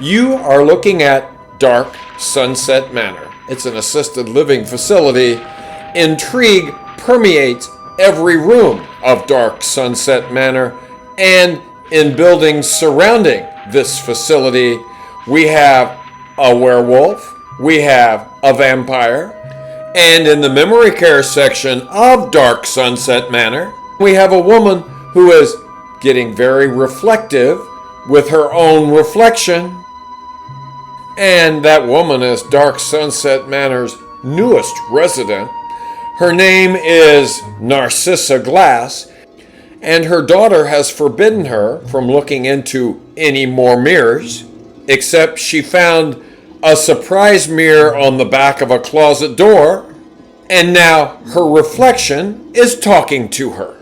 You are looking at Dark Sunset Manor. It's an assisted living facility. Intrigue permeates every room of Dark Sunset Manor, and in buildings surrounding this facility, we have a werewolf, we have a vampire, and in the memory care section of Dark Sunset Manor, we have a woman who is getting very reflective with her own reflection. And that woman is Dark Sunset Manor's newest resident. Her name is Narcissa Glass, and her daughter has forbidden her from looking into any more mirrors, except she found a surprise mirror on the back of a closet door, and now her reflection is talking to her.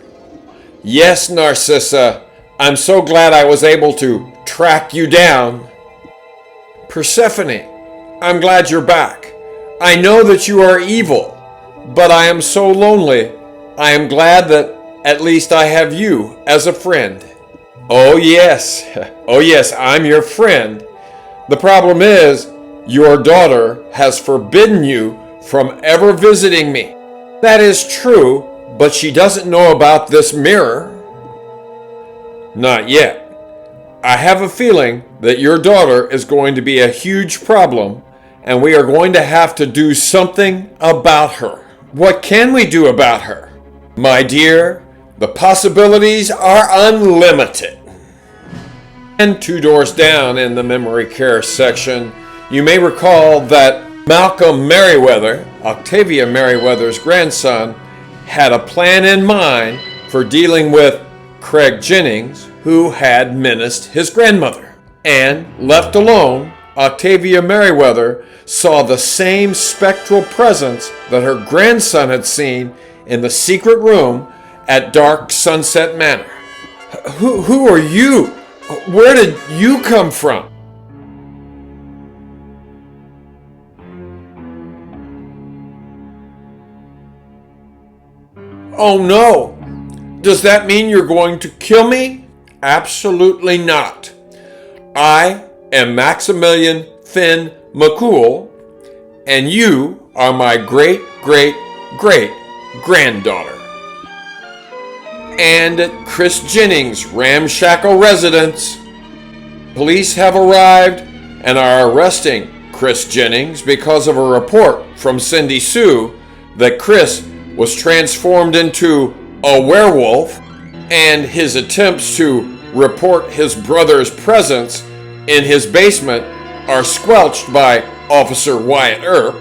Yes, Narcissa, I'm so glad I was able to track you down. Persephone, I'm glad you're back. I know that you are evil, but I am so lonely. I am glad that at least I have you as a friend. Oh yes, I'm your friend. The problem is, your daughter has forbidden you from ever visiting me. That is true, but she doesn't know about this mirror. Not yet. I have a feeling that your daughter is going to be a huge problem, and we are going to have to do something about her. What can we do about her? My dear, the possibilities are unlimited. And 2 doors down in the memory care section, you may recall that Malcolm Merriweather, Octavia Merriweather's grandson, had a plan in mind for dealing with Craig Jennings, who had menaced his grandmother. And left alone, Octavia Merriweather saw the same spectral presence that her grandson had seen in the secret room at Dark Sunset Manor. Who are you? Where did you come from? Oh no! Does that mean you're going to kill me? Absolutely not. I am Maximilian Finn McCool, and you are my great-great-great-granddaughter. And at Chris Jennings' ramshackle residence, police have arrived and are arresting Chris Jennings because of a report from Cindy Sue that Chris was transformed into a werewolf, and his attempts to report his brother's presence in his basement are squelched by Officer Wyatt Earp.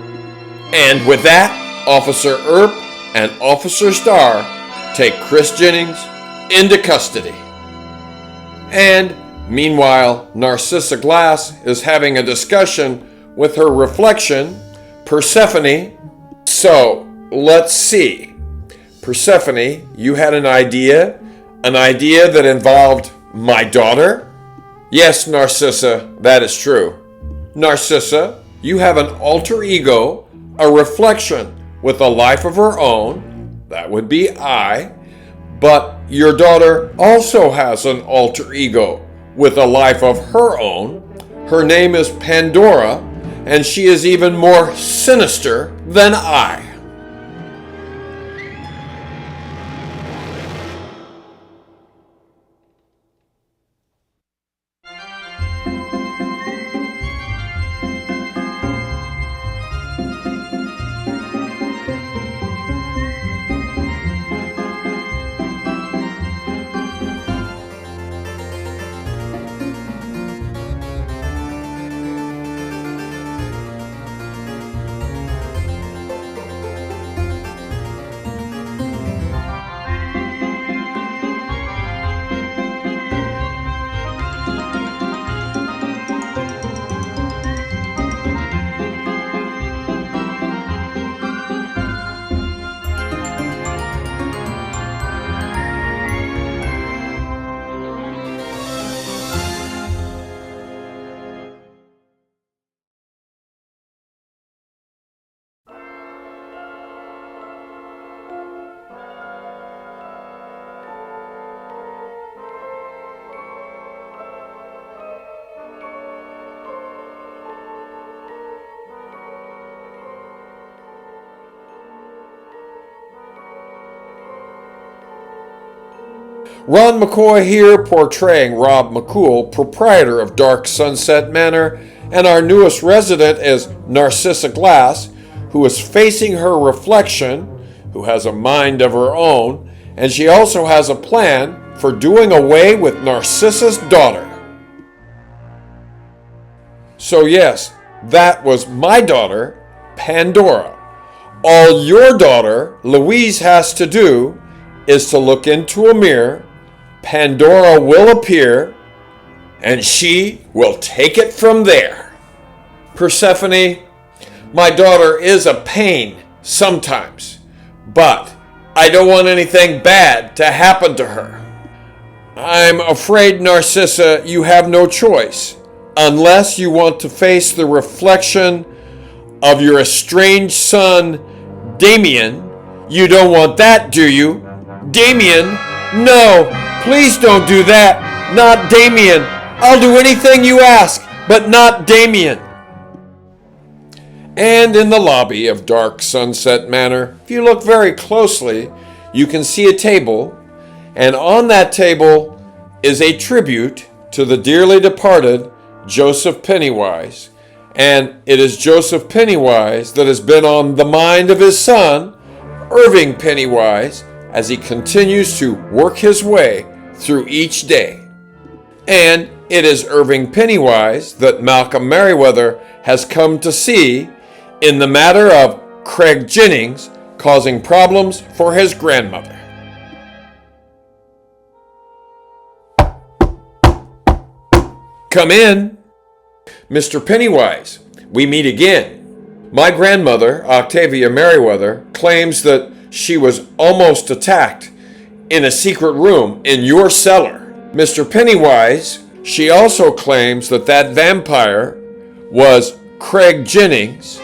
And with that, Officer Earp and Officer Starr take Chris Jennings into custody. And meanwhile, Narcissa Glass is having a discussion with her reflection, Persephone. So, let's see. Persephone, you had an idea that involved my daughter? Yes, Narcissa, that is true. Narcissa, you have an alter ego, a reflection with a life of her own. That would be I. But your daughter also has an alter ego with a life of her own. Her name is Pandora, and she is even more sinister than I. Ron McCoy here, portraying Rob McCool, proprietor of Dark Sunset Manor, and our newest resident is Narcissa Glass, who is facing her reflection, who has a mind of her own, and she also has a plan for doing away with Narcissa's daughter. So yes, that was my daughter, Pandora. All your daughter, Louise, has to do is to look into a mirror, Pandora will appear, and she will take it from there. Persephone, my daughter is a pain sometimes, but I don't want anything bad to happen to her. I'm afraid, Narcissa, you have no choice, unless you want to face the reflection of your estranged son, Damien. You don't want that, do you? Damien? No, please don't do that. Not Damien. I'll do anything you ask, but not Damien. And in the lobby of Dark Sunset Manor, if you look very closely, you can see a table, and on that table is a tribute to the dearly departed Joseph Pennywise. And it is Joseph Pennywise that has been on the mind of his son, Irving Pennywise, as he continues to work his way through each day. And it is Irving Pennywise that Malcolm Merriweather has come to see in the matter of Craig Jennings causing problems for his grandmother. Come in. Mr. Pennywise, we meet again. My grandmother, Octavia Merriweather, claims that she was almost attacked in a secret room in your cellar. Mr. Pennywise, she also claims that that vampire was Craig Jennings,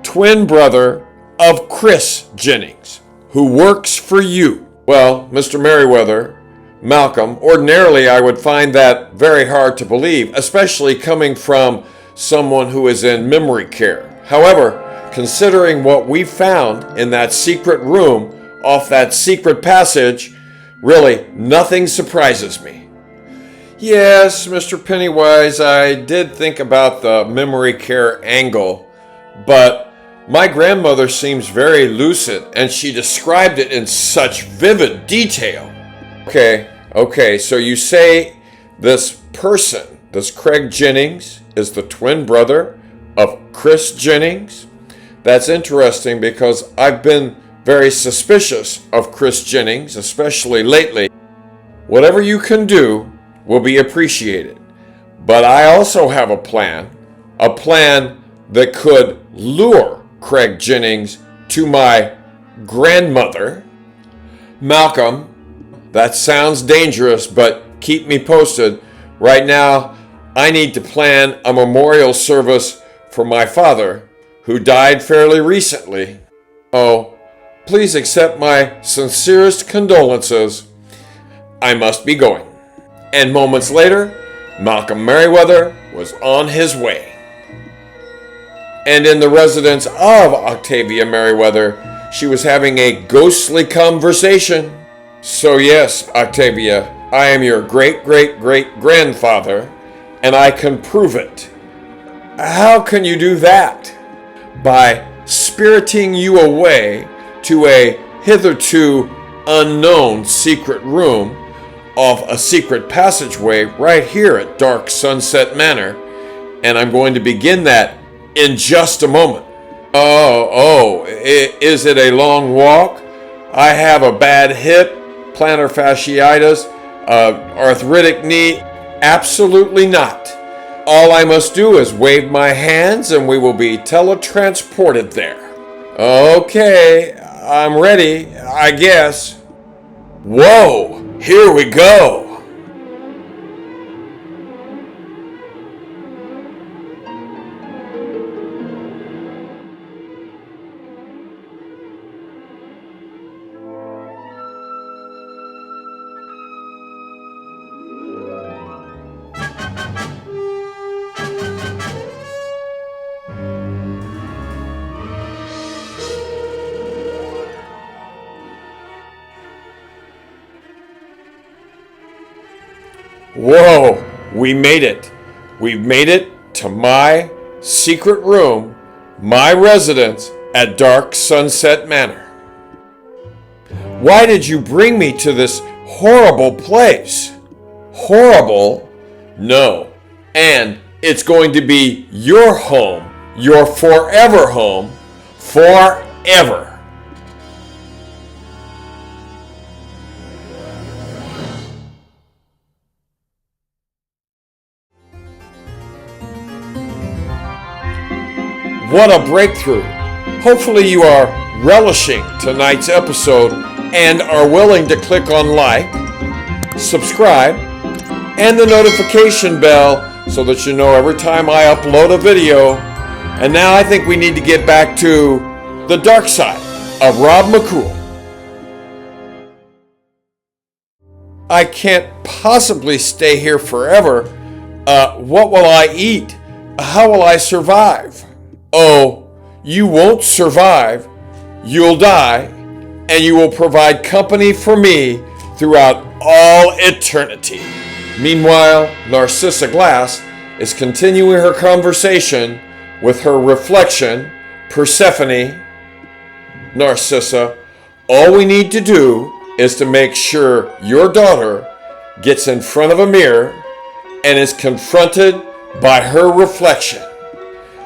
twin brother of Chris Jennings, who works for you. Well, Mr. Merriweather, Malcolm, ordinarily I would find that very hard to believe, especially coming from someone who is in memory care. However, considering what we found in that secret room off that secret passage, really nothing surprises me. Yes, Mr. Pennywise, I did think about the memory care angle, but my grandmother seems very lucid and she described it in such vivid detail. Okay, so you say this person, this Craig Jennings, is the twin brother of Chris Jennings? That's interesting because I've been very suspicious of Chris Jennings, especially lately. Whatever you can do will be appreciated. But I also have a plan that could lure Craig Jennings to my grandmother. Malcolm, that sounds dangerous, but keep me posted. Right now, I need to plan a memorial service for my father, who died fairly recently. Oh, please accept my sincerest condolences. I must be going. And moments later, Malcolm Merriweather was on his way. And in the residence of Octavia Merriweather, she was having a ghostly conversation. So yes, Octavia, I am your great-great-great-grandfather, and I can prove it. How can you do that? By spiriting you away to a hitherto unknown secret room off a secret passageway right here at Dark Sunset Manor, and I'm going to begin that in just a moment. Is it a long walk? I have a bad hip, plantar fasciitis, arthritic knee. Absolutely not. All I must do is wave my hands and we will be teletransported there. Okay, I'm ready, I guess. Whoa, here we go. Whoa, we made it. We've made it to my secret room, my residence at Dark Sunset Manor. Why did you bring me to this horrible place? Horrible? No. And it's going to be your home, your forever home, forever. What a breakthrough. Hopefully you are relishing tonight's episode and are willing to click on like, subscribe, and the notification bell so that you know every time I upload a video. And now I think we need to get back to the dark side of Rob McCool. I can't possibly stay here forever. What will I eat? How will I survive? Oh, you won't survive. You'll die, and you will provide company for me throughout all eternity. Meanwhile, Narcissa Glass is continuing her conversation with her reflection, Persephone. Narcissa, all we need to do is to make sure your daughter gets in front of a mirror and is confronted by her reflection.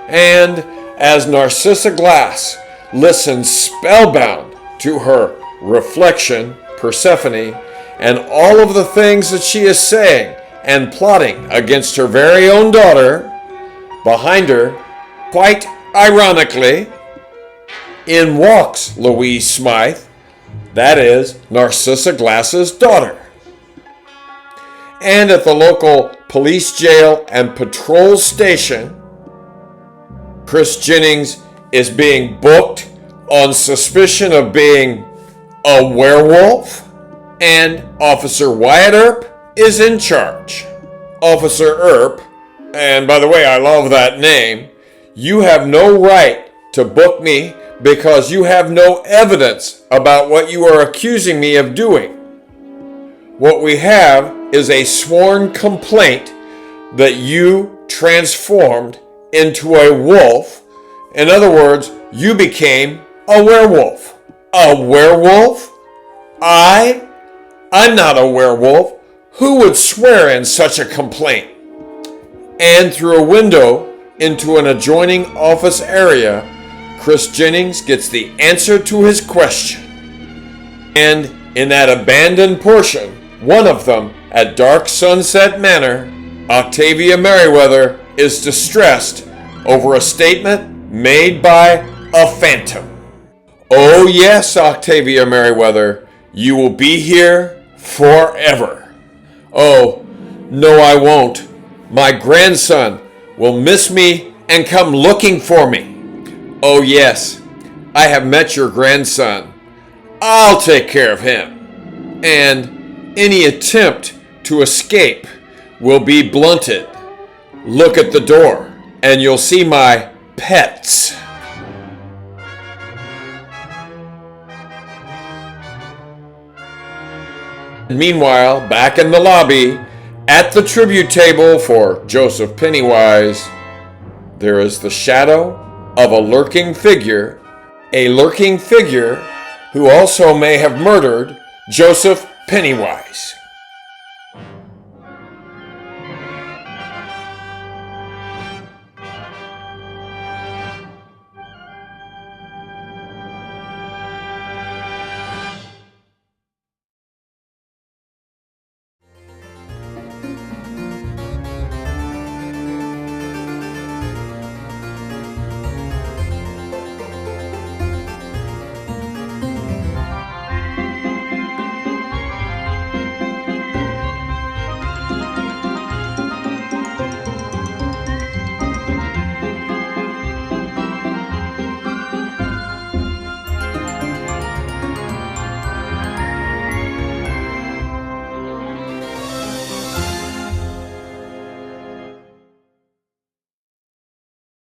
And as Narcissa Glass listens spellbound to her reflection, Persephone, and all of the things that she is saying and plotting against her very own daughter, behind her, quite ironically, in walks Louise Smythe, that is Narcissa Glass's daughter. And at the local police jail and patrol station, Chris Jennings is being booked on suspicion of being a werewolf, and Officer Wyatt Earp is in charge. Officer Earp, and by the way, I love that name, you have no right to book me because you have no evidence about what you are accusing me of doing. What we have is a sworn complaint that you transformed into a wolf. In other words, you became a werewolf. A werewolf? I'm not a werewolf. Who would swear in such a complaint? And through a window into an adjoining office area, Chris Jennings gets the answer to his question. And in that abandoned portion, one of them at Dark Sunset Manor, Octavia Merriweather is distressed over a statement made by a phantom. Oh yes, Octavia Merriweather, you will be here forever. Oh, no I won't. My grandson will miss me and come looking for me. Oh yes, I have met your grandson. I'll take care of him. And any attempt to escape will be blunted. Look at the door, and you'll see my pets. Meanwhile, back in the lobby, at the tribute table for Joseph Pennywise, there is the shadow of a lurking figure who also may have murdered Joseph Pennywise.